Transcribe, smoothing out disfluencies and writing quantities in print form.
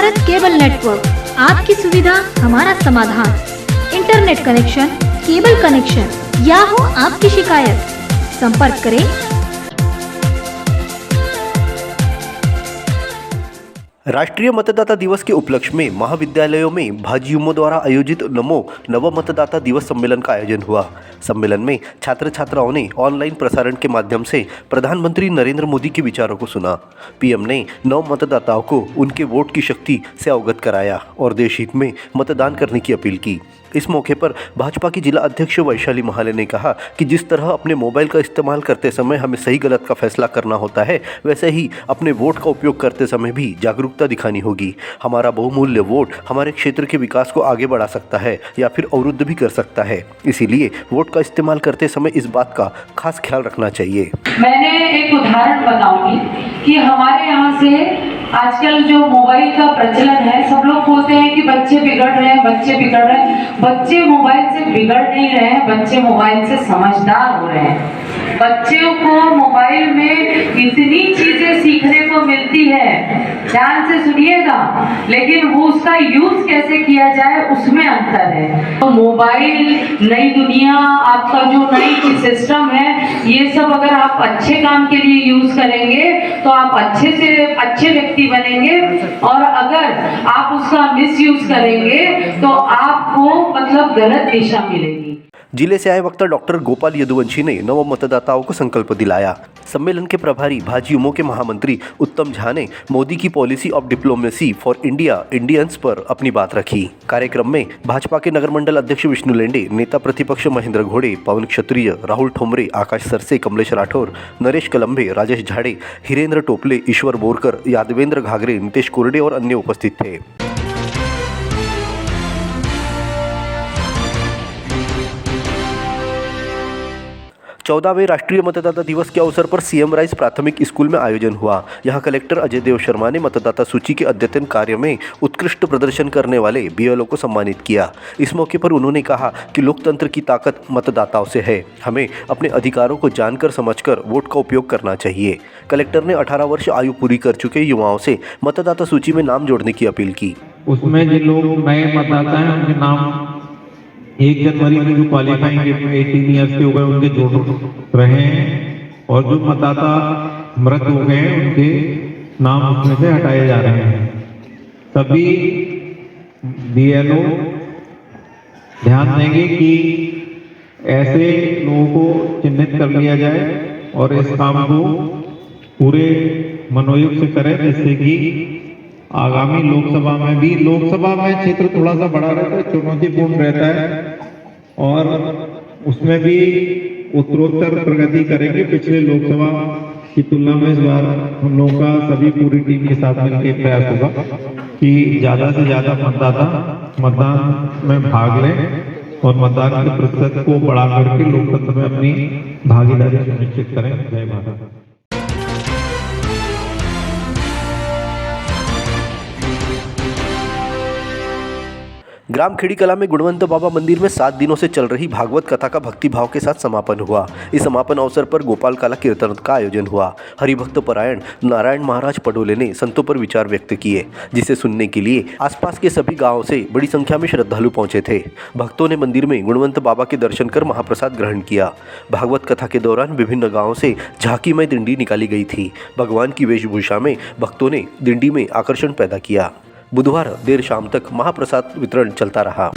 Bharat cable network, आपकी सुविधा हमारा समाधान। इंटरनेट कनेक्शन, केबल कनेक्शन या हो आपकी शिकायत, संपर्क करें। राष्ट्रीय मतदाता दिवस के उपलक्ष्य में महाविद्यालयों में भाजयुमो द्वारा आयोजित नमो नव मतदाता दिवस सम्मेलन का आयोजन हुआ। सम्मेलन में छात्र छात्राओं ने ऑनलाइन प्रसारण के माध्यम से प्रधानमंत्री नरेंद्र मोदी के विचारों को सुना। पीएम ने नव मतदाताओं को उनके वोट की शक्ति से अवगत कराया और देश हित में मतदान करने की अपील की। इस मौके पर भाजपा की जिला अध्यक्ष वैशाली महाले ने कहा कि जिस तरह अपने मोबाइल का इस्तेमाल करते समय हमें सही गलत का फैसला करना होता है, वैसे ही अपने वोट का उपयोग करते समय भी जागरूकता दिखानी होगी। हमारा बहुमूल्य वोट हमारे क्षेत्र के विकास को आगे बढ़ा सकता है या फिर अवरुद्ध भी कर सकता है, इसीलिए वोट का इस्तेमाल करते समय इस बात का खास ख्याल रखना चाहिए। मैंने एक उदाहरण बताऊंगी कि हमारे यहाँ से आजकल जो मोबाइल का प्रचलन है, सब लोग बोलते हैं कि बच्चे बिगड़ रहे हैं, बच्चे बिगड़ रहे हैं। बच्चे मोबाइल से बिगड़ नहीं रहे हैं, बच्चे मोबाइल से समझदार हो रहे हैं। बच्चों को मोबाइल में इतनी चीजें सीखने को मिलती है, ध्यान से सुनिएगा, लेकिन वो उसका यूज कैसे किया जाए उसमें अंतर है। तो मोबाइल, नई दुनिया, आपका जो नई सिस्टम है, ये सब अगर आप अच्छे काम के लिए यूज करेंगे तो आप अच्छे से अच्छे व्यक्ति बनेंगे, और अगर आप उसका मिसयूज करेंगे तो आपको मतलब गलत दिशा मिलेगी। जिले से आए वक्ता डॉक्टर गोपाल यदुवंशी ने नव मतदाताओं को संकल्प दिलाया। सम्मेलन के प्रभारी भाजयुमो के महामंत्री उत्तम झा ने मोदी की policy of diplomacy for India Indians पर अपनी बात रखी। कार्यक्रम में भाजपा के नगर मंडल अध्यक्ष विष्णु लेंडे, नेता प्रतिपक्ष महेंद्र घोड़े, पवन क्षत्रिय, राहुल ठोमरे, आकाश सरसे, कमलेश राठौर, नरेश कलंबे, राजेश झाड़े, हिरेंद्र टोपले, ईश्वर बोरकर, यादवेंद्र घागरे, नितेश कोरडे और अन्य उपस्थित थे। 14वें राष्ट्रीय मतदाता दिवस के अवसर पर सीएम राइस प्राथमिक स्कूल में आयोजन हुआ। यहां कलेक्टर अजय देव शर्मा ने मतदाता सूची के अद्यतन कार्य में उत्कृष्ट प्रदर्शन करने वाले बीएलओ को सम्मानित किया। इस मौके पर उन्होंने कहा कि लोकतंत्र की ताकत मतदाताओं से है, हमें अपने अधिकारों को जानकर समझकर वोट का उपयोग करना चाहिए। कलेक्टर ने 18 वर्ष आयु पूरी कर चुके युवाओं से मतदाता सूची में नाम जोड़ने की अपील की। उसमें जो लोग नए मतदाता हैं उनके नाम 1 जनवरी में जो क्वालिफाइंग 18 ईयर्स के हो गए उनके जोड़ रहे हैं, और जो मतदाता मृत हो गए हैं उनके नाम उसमें से हटाए जा रहे हैं। सभी बीएलओ ध्यान देंगे कि ऐसे लोगों को चिन्हित कर लिया जाए और इस काम को पूरे मनोयोग से करें, जिससे कि आगामी लोकसभा में भी, लोकसभा में क्षेत्र थोड़ा सा बड़ा रहता है, चुनौतीपूर्ण रहता है, और उसमें भी उत्तरोत्तर प्रगति करेंगे। पिछले लोकसभा की तुलना में इस बार हम लोगों का सभी पूरी टीम के साथ मिलकर प्रयास होगा कि ज्यादा से ज्यादा मतदाता मतदान में भाग लें और मतदान के प्रतिशत को बढ़ा करके लोकतंत्र में अपनी भागीदारी सुनिश्चित करें। जय भारत। ग्राम खेड़ी कला में गुणवंत बाबा मंदिर में 7 दिनों से चल रही भागवत कथा का भक्तिभाव के साथ समापन हुआ। इस समापन अवसर पर गोपाल काला कीर्तन का आयोजन हुआ। हरिभक्त परायण नारायण महाराज पडोले ने संतों पर विचार व्यक्त किए, जिसे सुनने के लिए आसपास के सभी गांवों से बड़ी संख्या में श्रद्धालु पहुंचे थे। भक्तों ने मंदिर में गुणवंत बाबा के दर्शन कर महाप्रसाद ग्रहण किया। भागवत कथा के दौरान विभिन्न गाँवों से झांकीमय दिंडी निकाली गई थी। भगवान की वेशभूषा में भक्तों ने दिंडी में आकर्षण पैदा किया। बुधवार देर शाम तक महाप्रसाद वितरण चलता रहा।